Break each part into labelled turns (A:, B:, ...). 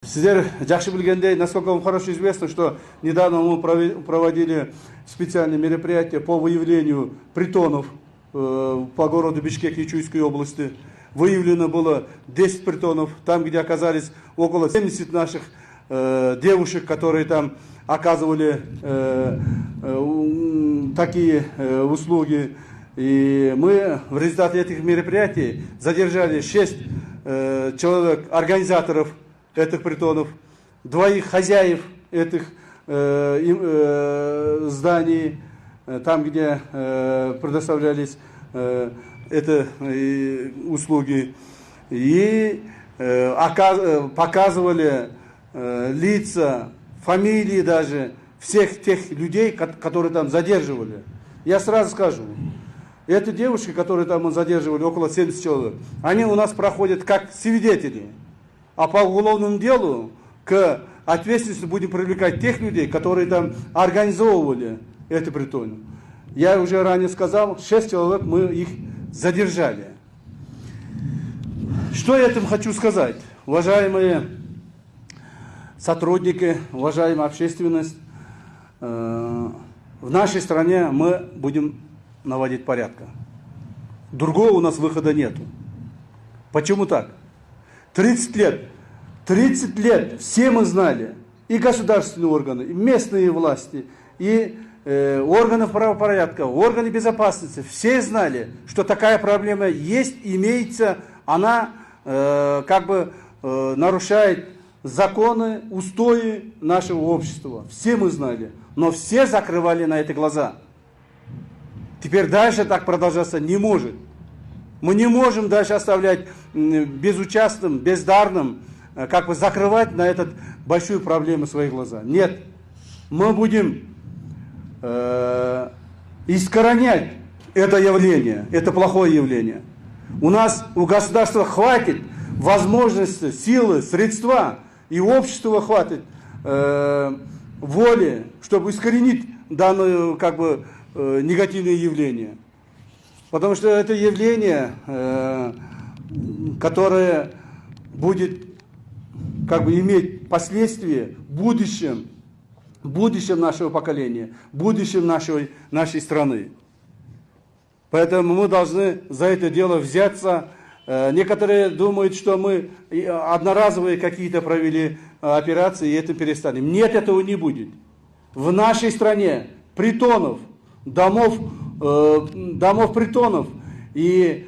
A: Сіздер жақсы білгендей, насколько вам хорошо известно, что недавно мы проводили специальное мероприятие по выявлению притонов по городу Бишкек и Чуйской области. Выявлено было 10 притонов, там, где оказались около 70 наших девушек, которые там оказывали такие услуги. И мы в результате этих мероприятий задержали 6 человек, организаторов этих притонов, 2 хозяев этих зданий, там, где предоставлялись эти услуги, и показывали лица, фамилии даже всех тех людей, которые там задерживали. Я сразу скажу, эти девушки, которые там мы задерживали, около 70 человек, они у нас проходят как свидетели. А по уголовному делу к ответственности будем привлекать тех людей, которые там организовывали эту притону. Я уже ранее сказал, 6 человек мы их задержали. Что я этим хочу сказать? Уважаемые сотрудники, уважаемая общественность, в нашей стране мы будем наводить порядка. Другого у нас выхода нету. Почему так? 30 лет все мы знали, и государственные органы, и местные власти, и органы правопорядка, органы безопасности, все знали, что такая проблема есть, имеется, она нарушает законы, устои нашего общества. Все мы знали, но все закрывали на это глаза. Теперь дальше так продолжаться не может. Мы не можем дальше оставлять безучастным, бездарным, закрывать на эту большую проблему свои глаза. Нет, мы будем искоренять это явление, это плохое явление. У нас, у государства хватит возможности, силы, средства, и общества хватит воли, чтобы искоренить данное негативное явление. Потому что это явление, которое будет иметь последствия в будущем нашего поколения, в будущем нашей страны. Поэтому мы должны за это дело взяться. Некоторые думают, что мы одноразовые какие-то провели операции и это перестанем. Нет, этого не будет. В нашей стране притонов, домов притонов и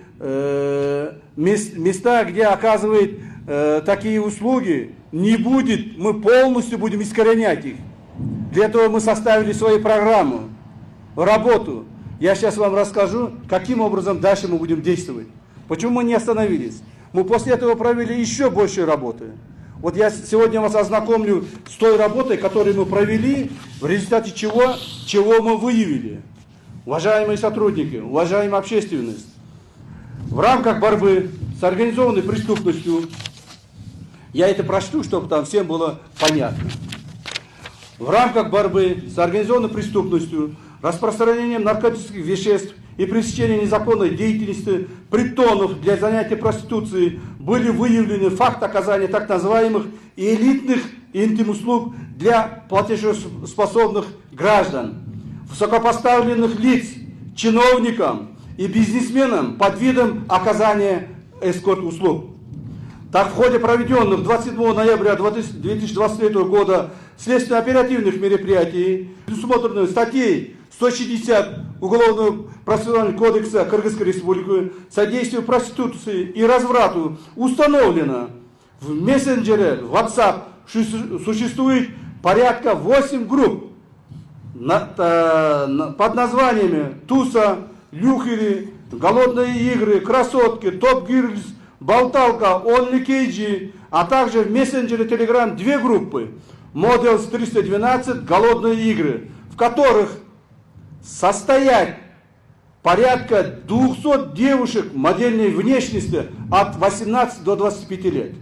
A: места, где оказывают такие услуги, не будет. Мы полностью будем искоренять их. Для этого мы составили свою программу, работу. Я сейчас вам расскажу, каким образом дальше мы будем действовать. Почему мы не остановились? Мы после этого провели еще больше работы. Вот я сегодня вас ознакомлю с той работой, которую мы провели, в результате чего мы выявили. Уважаемые сотрудники, уважаемая общественность, в рамках борьбы с организованной преступностью, я это прочту, чтобы там всем было понятно. В рамках борьбы с организованной преступностью, распространением наркотических веществ и пресечения незаконной деятельности притонов для занятия проституцией были выявлены факты оказания так называемых элитных интим-услуг для платежеспособных граждан, высокопоставленных лиц, чиновникам и бизнесменам под видом оказания эскорт-услуг. Так, в ходе проведенных 27 ноября 2023 года следственно-оперативных мероприятий, предусмотренных статьей 160 Уголовного процессуального кодекса Кыргызской Республики, содействию проституции и разврату, установлено в мессенджере WhatsApp существует порядка 8 групп под названиями Туса, Люхери, Голодные игры, Красотки, Топ Гирлс, Болталка, Only KG, а также в мессенджере Telegram 2 группы Models 312, Голодные игры, в которых состоят порядка 200 девушек модельной внешности от 18 до 25 лет,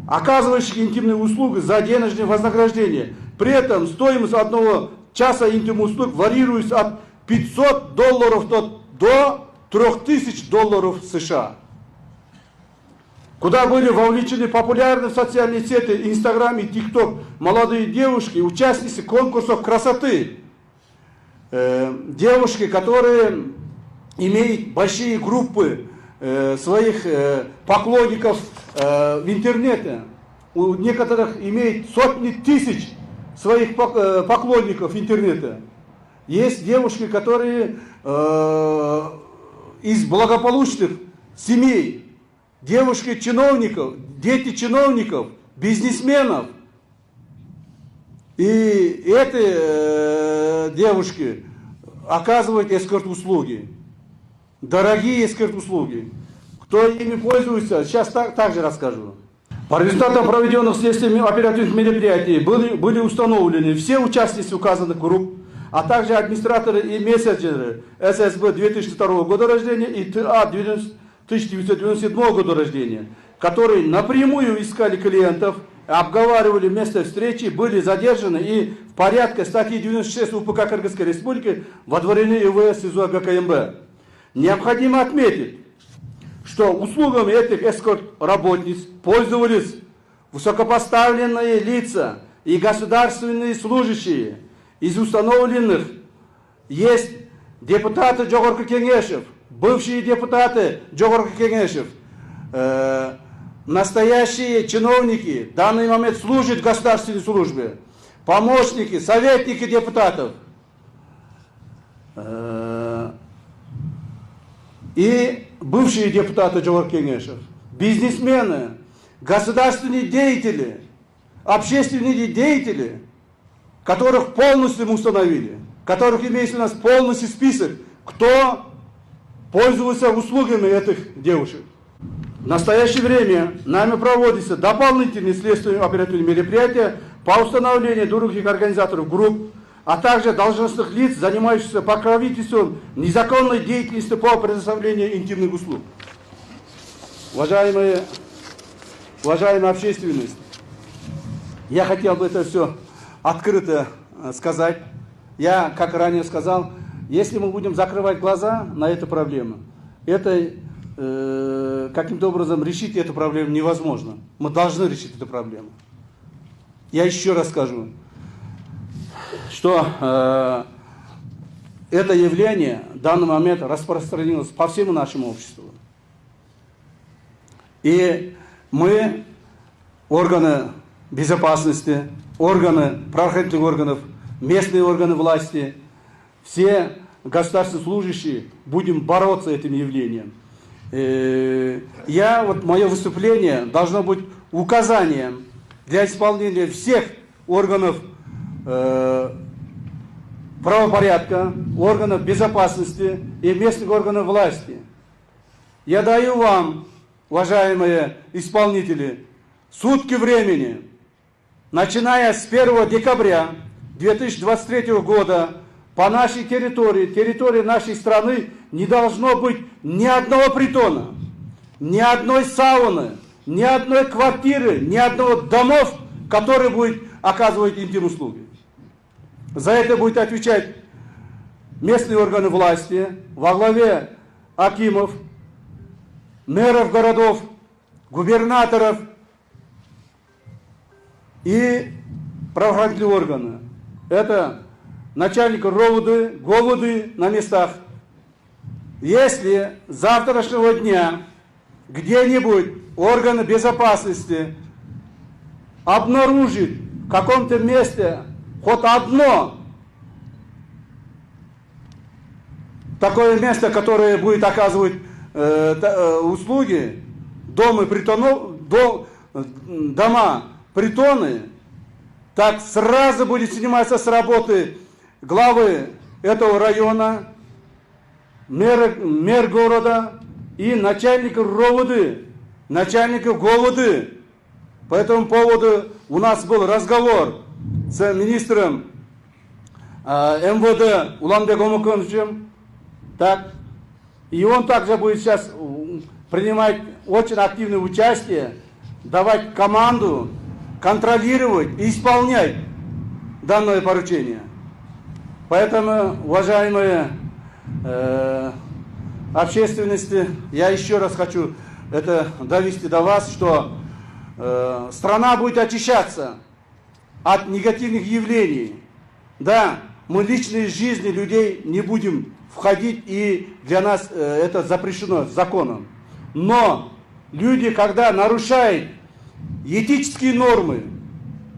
A: оказывающих интимные услуги за денежное вознаграждение. При этом стоимость одного часа интимных услуг варьируется от $500 до $3000 США. куда были вовлечены популярные социальные сети, Инстаграм и ТикТок, молодые девушки, участницы конкурсов красоты. Девушки, которые имеют большие группы своих поклонников в интернете. У некоторых имеют сотни тысяч своих поклонников интернета. Есть девушки, которые из благополучных семей, девушки чиновников, дети чиновников, бизнесменов. И эти девушки оказывают эскорт-услуги. Дорогие эскорт-услуги. Кто ими пользуется, сейчас также расскажу. По результатам проведенных следственных оперативных мероприятий были установлены все участницы указанных групп, а также администраторы и мессенджеры ССБ 2002 года рождения и ТА 1997 года рождения, которые напрямую искали клиентов, обговаривали место встречи, были задержаны и в порядке статьи 96 УПК Кыргызской Республики водворены ИВС СИЗО ГКМБ. Необходимо отметить, что услугами этих эскорт-работниц пользовались высокопоставленные лица и государственные служащие. Из установленных есть депутаты Джогорку Кеңешев, бывшие депутаты Джогорку Кеңешев, настоящие чиновники, в данный момент служат в государственной службе, помощники, советники депутатов и бывшие депутаты Джогорку Кеңешев, бизнесмены, государственные деятели, общественные деятели, которых полностью мы установили, которых имеется у нас полностью список, кто пользуется услугами этих девушек. В настоящее время нами проводятся дополнительные следственные оперативные мероприятия по установлению других организаторов групп, а также должностных лиц, занимающихся покровительством незаконной деятельности по предоставлению интимных услуг. Уважаемая общественность, я хотел бы это все открыто сказать. Я, как ранее сказал, если мы будем закрывать глаза на эту проблему, это каким-то образом решить эту проблему невозможно. Мы должны решить эту проблему. Я еще раз скажу, что это явление в данный момент распространилось по всему нашему обществу. И мы, органы безопасности, органы правоохранительных органов, местные органы власти, все государственные служащие будем бороться с этим явлением. Мое выступление должно быть указанием для исполнения всех органов правопорядка, органов безопасности и местных органов власти. Я даю вам, уважаемые исполнители, сутки времени, начиная с 1 декабря 2023 года по нашей территории нашей страны не должно быть ни одного притона, ни одной сауны, ни одной квартиры, ни одного домов, которые будут оказывать интим-услуги. За это будет отвечать местные органы власти во главе акимов, мэров городов, губернаторов и правоохранительные органы. Это начальник РОВД, ГОВД на местах. Если с завтрашнего дня где-нибудь органы безопасности обнаружит в каком-то месте хоть одно такое место, которое будет оказывать услуги, дома, притоны, так сразу будет сниматься с работы главы этого района, мэр города и начальник РОВД, начальников ГОВД. По этому поводу у нас был разговор с министром МВД Уланбеком Омуковичем. Так, и он также будет сейчас принимать очень активное участие, давать команду, контролировать и исполнять данное поручение. Поэтому, уважаемые общественности, я еще раз хочу это довести до вас, что страна будет очищаться от негативных явлений. Да, мы в личные жизни людей не будем входить, и для нас это запрещено законом. Но люди, когда нарушают этические нормы,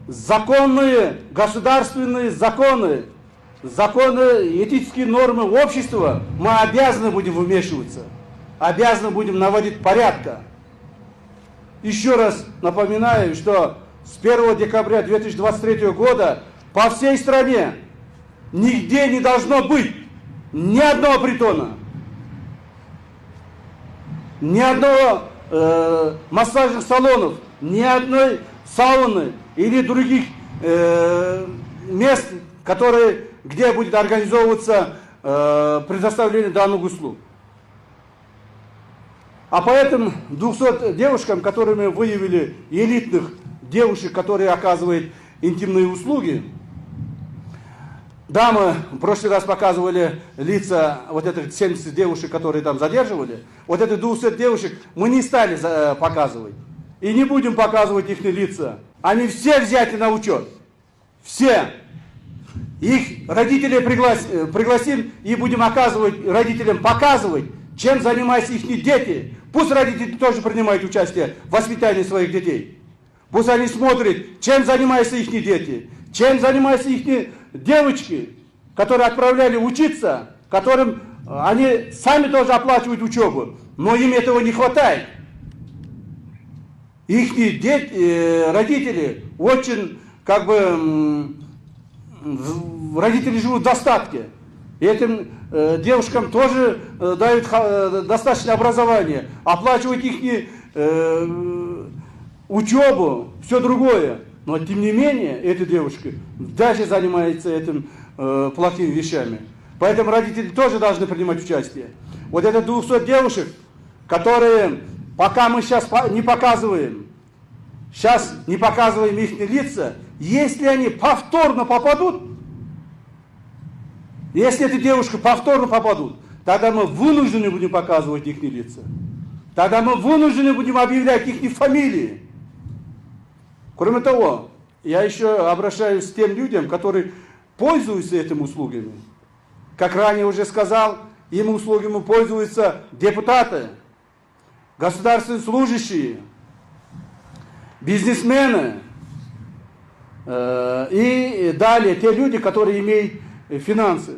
A: законные, государственные законы, этические нормы общества, мы обязаны будем вмешиваться, обязаны будем наводить порядка. Еще раз напоминаю, что с 1 декабря 2023 года по всей стране нигде не должно быть ни одного притона, ни одного массажных салонов, ни одной сауны или других мест, где будет организовываться предоставление данных услуг. А поэтому 200 девушкам, которые мы выявили, элитных девушек, которые оказывают интимные услуги, да, мы в прошлый раз показывали лица вот этих 70 девушек, которые там задерживали. Вот этих 200 девушек мы не стали показывать. И не будем показывать их лица. Они все взяты на учет. Все. Их родителей пригласим и будем родителям показывать, чем занимаются их дети. Пусть родители тоже принимают участие в воспитании своих детей. Пусть они смотрят, чем занимаются их дети, чем занимаются их девочки, которые отправляли учиться, которым они сами тоже оплачивают учебу, но им этого не хватает. Их родители очень, родители живут в достатке. И этим девушкам тоже дают достаточное образование, оплачивают их учебу, все другое. Но тем не менее, эти девушки даже занимаются этим плохими вещами. Поэтому родители тоже должны принимать участие. Вот это 200 девушек, которые, пока мы сейчас не показываем их лица, если они повторно попадут, если эти девушки повторно попадут, тогда мы вынуждены будем показывать их лица. Тогда мы вынуждены будем объявлять их фамилии. Кроме того, я еще обращаюсь к тем людям, которые пользуются этими услугами. Как ранее уже сказал, им услугами пользуются депутаты, государственные служащие, бизнесмены и далее те люди, которые имеют финансы.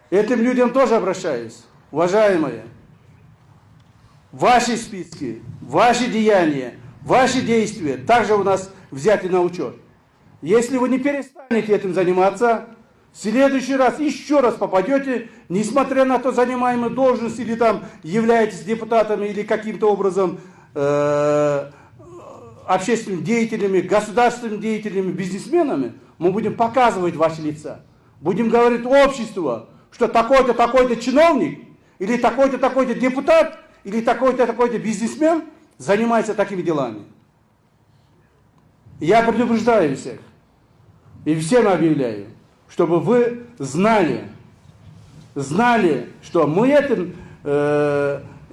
A: Этим людям тоже обращаюсь. Уважаемые, ваши списки, ваши деяния, ваши действия также у нас взяты на учет. Если вы не перестанете этим заниматься, в следующий раз еще раз попадете, несмотря на то, занимаемую должность, или там являетесь депутатами, или каким-то образом общественными деятелями, государственными деятелями, бизнесменами, мы будем показывать ваши лица. Будем говорить обществу, что такой-то, такой-то чиновник, или такой-то, такой-то депутат, или такой-то, такой-то бизнесмен занимается такими делами. Я предупреждаю всех, и всем объявляю, чтобы вы знали, что мы этим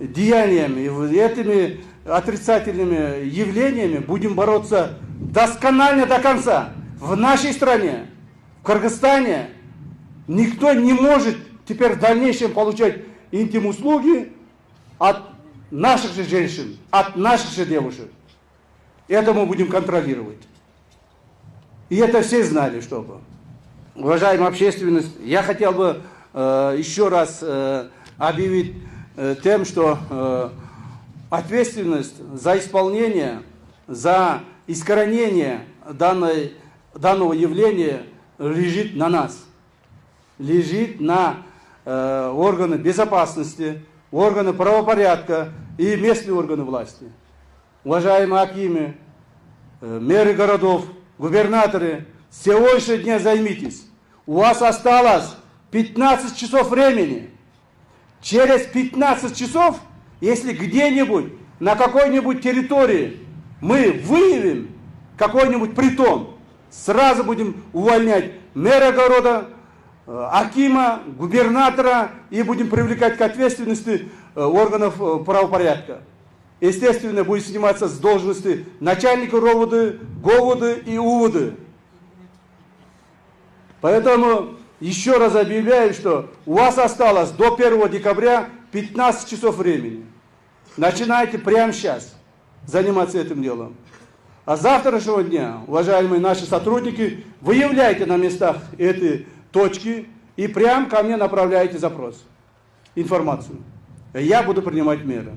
A: деяниями, этими отрицательными явлениями будем бороться досконально до конца. В нашей стране, в Кыргызстане, никто не может теперь в дальнейшем получать интим-услуги от наших же женщин, от наших же девушек. Это мы будем контролировать. И это все знали, чтобы. Уважаемая общественность, я хотел бы еще раз объявить тем, что ответственность за исполнение, за искоренение данного явления лежит на нас, лежит на органы безопасности, органы правопорядка и местные органы власти. Уважаемые акимы, мэры городов, губернаторы, с сегодняшнего дня займитесь. У вас осталось 15 часов времени. Через 15 часов, если где-нибудь, на какой-нибудь территории мы выявим какой-нибудь притон, сразу будем увольнять мэра города, акима, губернатора и будем привлекать к ответственности органов правопорядка. естественно, будет сниматься с должности начальника РОВД, ГОВД и УВД. Поэтому еще раз объявляю, что у вас осталось до 1 декабря 15 часов времени. Начинайте прямо сейчас заниматься этим делом. А с завтрашнего дня, уважаемые наши сотрудники, выявляйте на местах эти точки и прямо ко мне направляйте запрос, информацию. Я буду принимать меры.